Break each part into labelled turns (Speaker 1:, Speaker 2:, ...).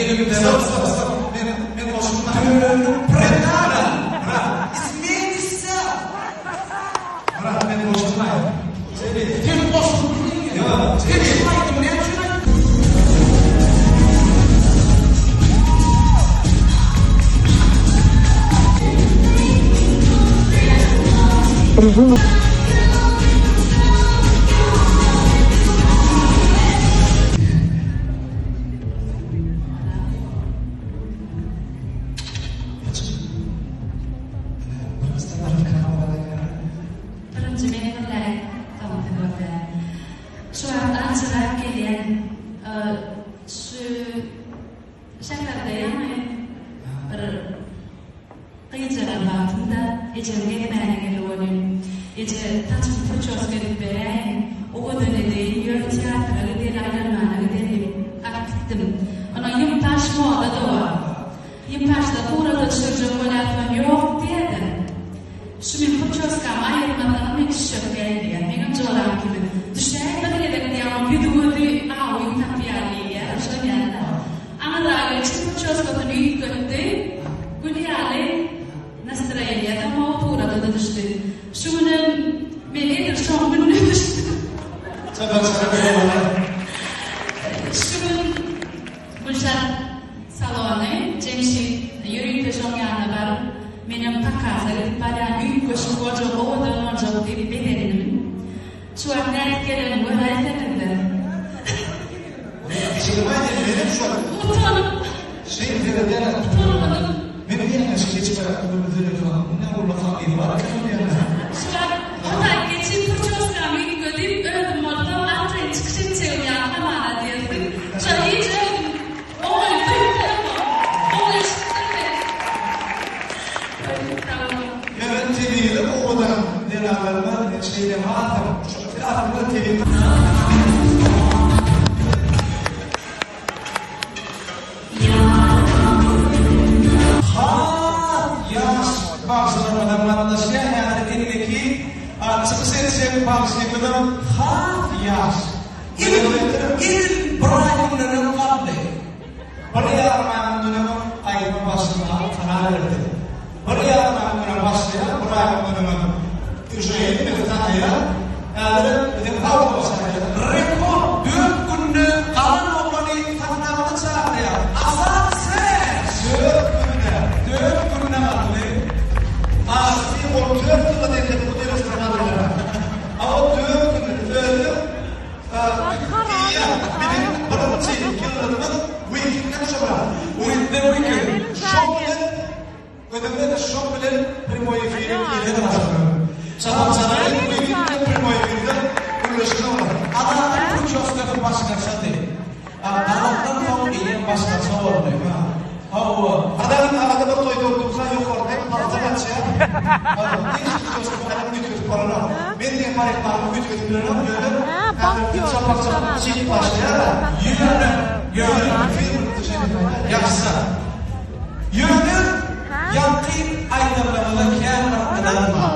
Speaker 1: elimde. Stop. Ben boşumdayım. Prendana. Bırak. İsmi ise. Bırak ben boşumdayım. Sen boşumdayım. Yok. Sen boşumdayım. Ne yapıyorsun?
Speaker 2: Şu an açılar gelen şu şartlarda yani kıyıcılar altında ecel gelmeye geliyorum. Ecel taçın fıçoz gelip bereyim. O dönede yürü tiyatroları değil ayrılmana gidelim. Aktiftim. Ona yımtaş moda da var. Yımtaşta burada çocuk oynatmam yok diyedim. Şu bir fıçozkam ayrılmadan bir kişi geldi. Benim çoğalam gibi. Düşlerden neden diyorum bir duvarı ağlayıp tapıyalıyı ya. İşte geldi. Ama daha önce fıçozkatın büyük gördü. Gülyali Nasrayeli'ye de mağdurada da düştü. Şunun beni şun günü düştü. Şunun Gülşen salonu Cemşit yürüyüp şun yanına var. Benim takazları bana büyük koşu koca ovadan önce bir bedenimin. Şu an net gelen bu hareketinde.
Speaker 1: Benim şu an.
Speaker 2: Utanım.
Speaker 1: Utanamadım. Benim yerine geçip bıraktığım falan. Ne olur bakalım var.
Speaker 2: Şu an oradan geçip fıçozkam ilk ödeyip öldüm orada. Artık çıkışın çeviriyen kamera diyorsun. Şu an hiç öldüm. O öldüm. O
Speaker 1: Evet, TV'de o odanın beraberinde şeyle hatam. Aslında TV'de. Bazıları adamlarında şey yani elindeki sıkı bazıları yaş. İl Brian'ın kaldı. Brian'ın ayıma başına karar verdi. Brian'ın başına Brian'ın üzerine bir tane yani bir kavga olsaydı. Rekor 4 günde kalan olanı tanımlamak çağırdı. Asal ses. 4 günde kaldı. Asli o 4 yılda dedi bu devlet sınavlarına. Ama 4 günde öyle benim bırakıcı yıllarımın weekend'den sonra. Weekend. Ödemde şokbilen primoyu film ile razılarım. Sabahçaların weekend'de primoyu filmde uğraşına var. Adamlar fıçozların başkası değil. Adamlar çok iyi başkası oluyor. Adamın toyda olduğumuzda yok orada. Fazla kaçıyor. Hiç fıçozun falan gütüyoruz parana. Ben de yaparım paramı gütüyoruz parana. Böyle çapak çiğ başlıyor. Yönü film dışarı yapsa. Yönü yankı aylarlarında kâr var.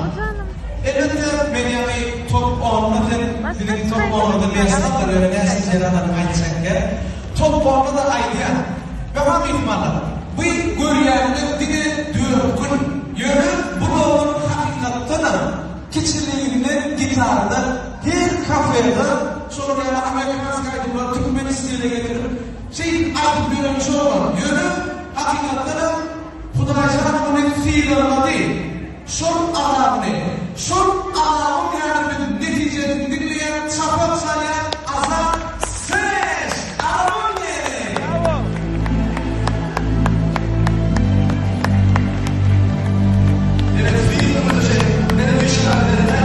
Speaker 1: Elbette medyayı top olmadır. Dilin top olmadır. Nesnatlar öyle nesnat yaratanı ayçakken. Top olmadır aydıyan. Ve var ihtimaller. Bu görüyenli dili düğün yönü bu doğrunun hakikattanı. Keçiliğinin gitarda her kafede sonra Amerikan kaydımlar Türkmenistan'a getirir. Artık bir ölçü olan yönü hakikattanı Kuduracağım onun fiillerine değil. Şun adamı. Şun adamın yani neticesini dinleyen çapak sayan azam ses. Adamın yeri. Evet, fiillerine şey. Benim işaretlerim.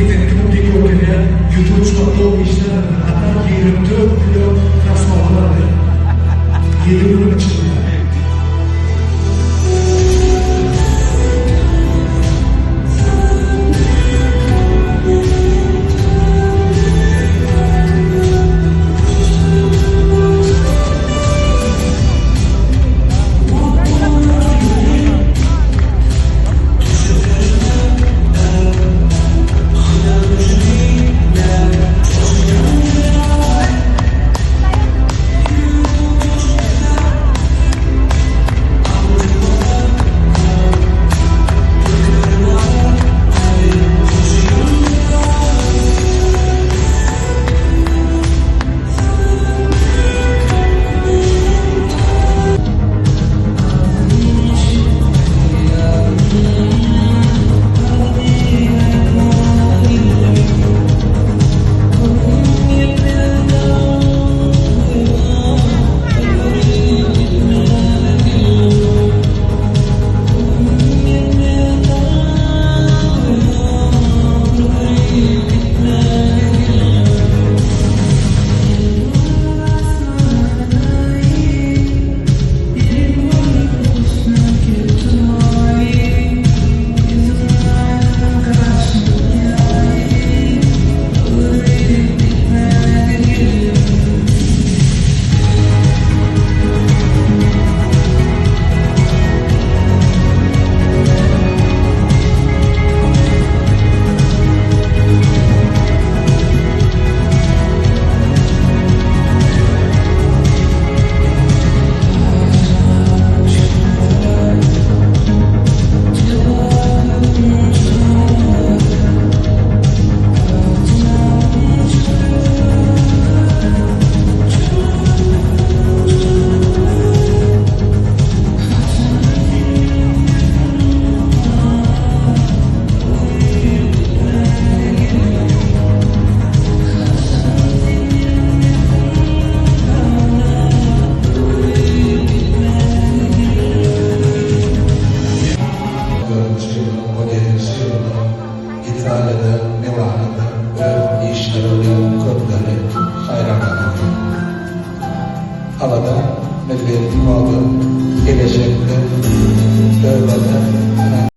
Speaker 3: efekti bu bir gökede YouTube çıkarttığı işler hatta 24 milyon transformalar 7 yılın içinde.
Speaker 1: Alada, medeniyetin varlığı, gelecekte, devlete,